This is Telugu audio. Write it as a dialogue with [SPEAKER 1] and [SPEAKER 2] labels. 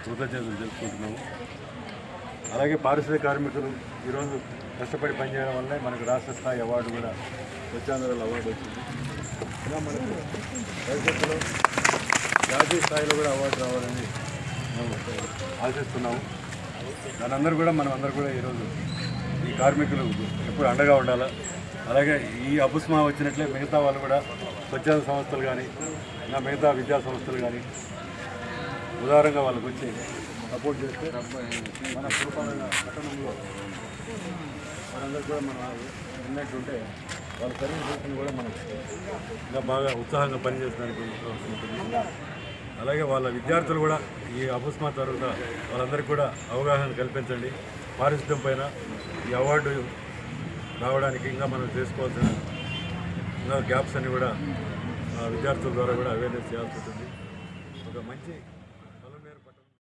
[SPEAKER 1] కృతజ్ఞతలు తెలుపుకుంటున్నాము. అలాగే పారిశ్రామిక కార్మికులు ఈరోజు కష్టపడి పనిచేయడం వల్లే మనకు రాష్ట్ర స్థాయి అవార్డు కూడా స్వచ్ఛాంధ్రలో అవార్డు వచ్చింది. ఇలా మనకు భవిష్యత్తులో జాతీయ స్థాయిలో కూడా అవార్డు రావాలని మేము ఆశిస్తున్నాము. దానందరూ కూడా మనమందరూ కూడా ఈరోజు ఈ కార్మికులు ఎప్పుడు అండగా ఉండాలా. అలాగే ఈ అబుస్మా వచ్చినట్లే మిగతా వాళ్ళు కూడా స్వచ్ఛంద సంస్థలు కానీ ఇంకా మిగతా విద్యా సంస్థలు కానీ ఉదారంగా వాళ్ళకి వచ్చి సపోర్ట్ చేస్తే మన పురపాలన పట్టణంలో మనందరూ కూడా మనం ఉన్నట్టుంటే వాళ్ళ సర్వీసెస్ని కూడా మనం ఇంకా బాగా ఉత్సాహంగా పనిచేయడానికి ఉంటుంది. అలాగే వాళ్ళ విద్యార్థులు కూడా ఈ అబుస్మా తర్వాత వాళ్ళందరికీ కూడా అవగాహన కల్పించండి. పారిశుద్ధ్యం పైన ఈ అవార్డు రావడానికి ఇంకా మనం చేసుకోవాల్సిన ఇంకా గ్యాప్స్ అన్ని కూడా విద్యార్థుల ద్వారా కూడా అవేర్నెస్ చేయాల్సి ఉంటుంది. ఒక మంచి